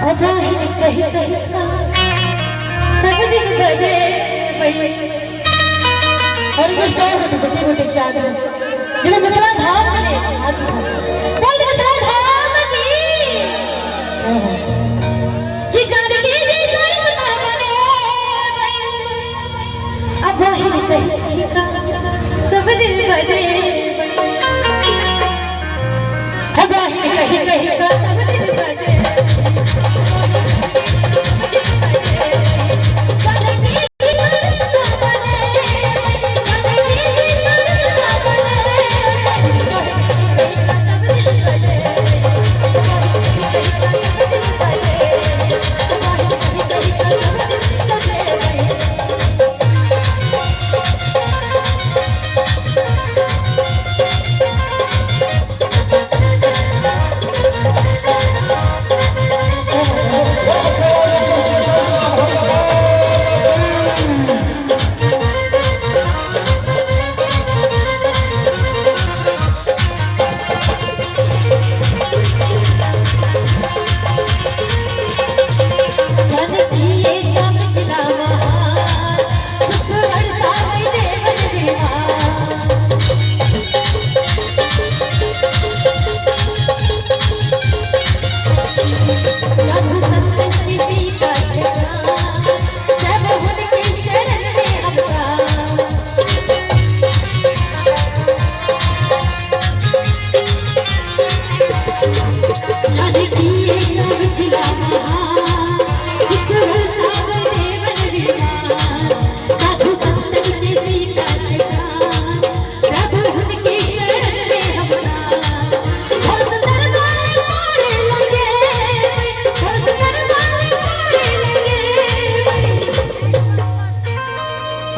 अबाहिन कही कही सब दिन बजे और गुस्सा होते जते गोटे चादर जिन्हें बदला धाम ने बोल बदला धाम की जानकी जी सर बने अबाहिन कही सब दिन बजे अबाहिन कही सब दिन बजे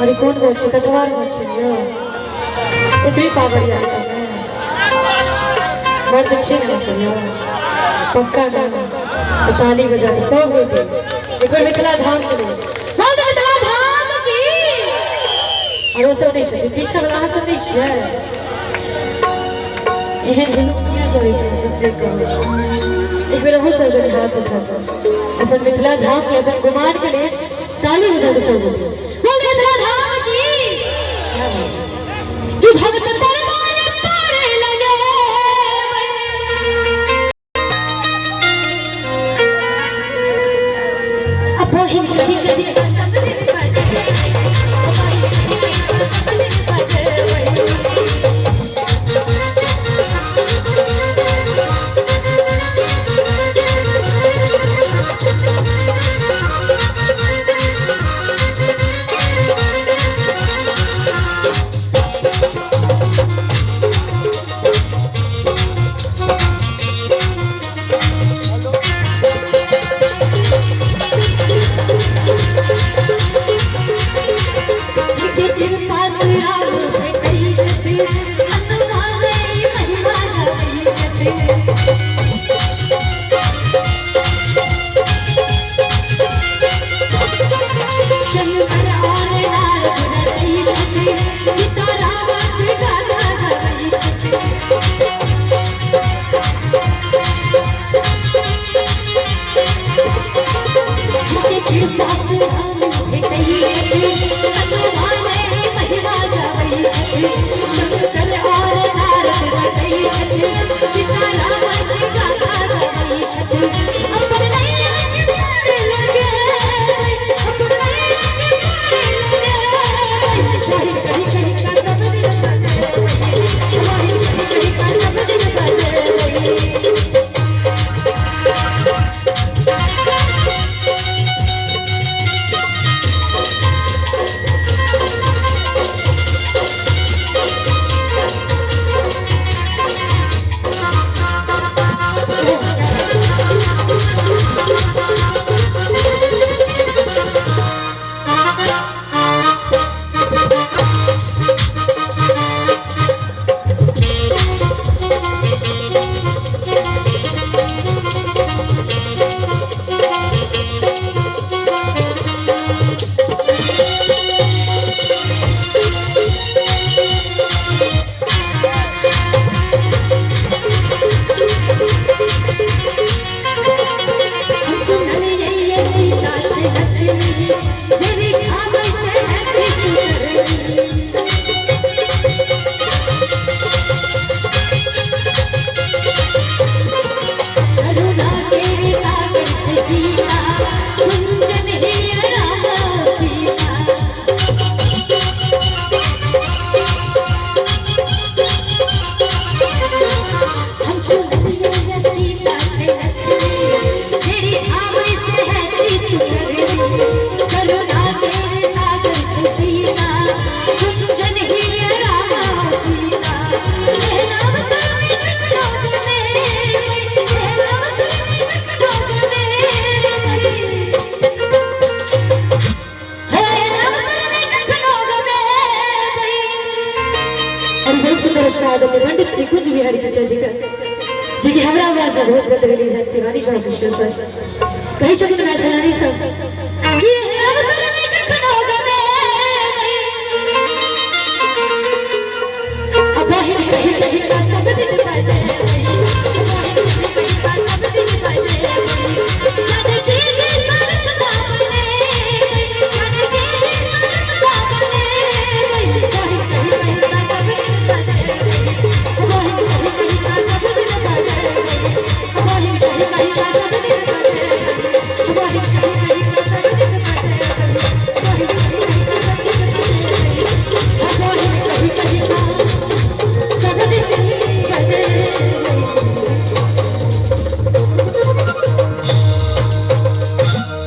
अरे कौन बोल छे कतवार बोल छे जो इतनी पावरिया सब मर्द छे जो पक्का गाना तो ताली बजा के सब हो गए एक बार मिथिला धाम के लिए बोल दे मिथिला धाम की और वो सब नहीं छे पीछे वाला सब नहीं छे एहन झुलुकिया करे छे सबसे कम एक बार हम सब जन हाथ उठाते अपन मिथिला धाम के अपन गुमान के लिए ताली बजा के सब बोल मिथिला धाम की भगत दरबार पारे लगे अबोहिन कही कही सब दिन पंडित श्री कुंज बिहारी चचा जी का जी की हमरा आवाज में बहुत ज्यादा रिलीज है शिवानी शाह विश्व पर कहीं चुप मैं धरानी सब ये अवसर में कखनो गवे अब ही सब दिन बाजे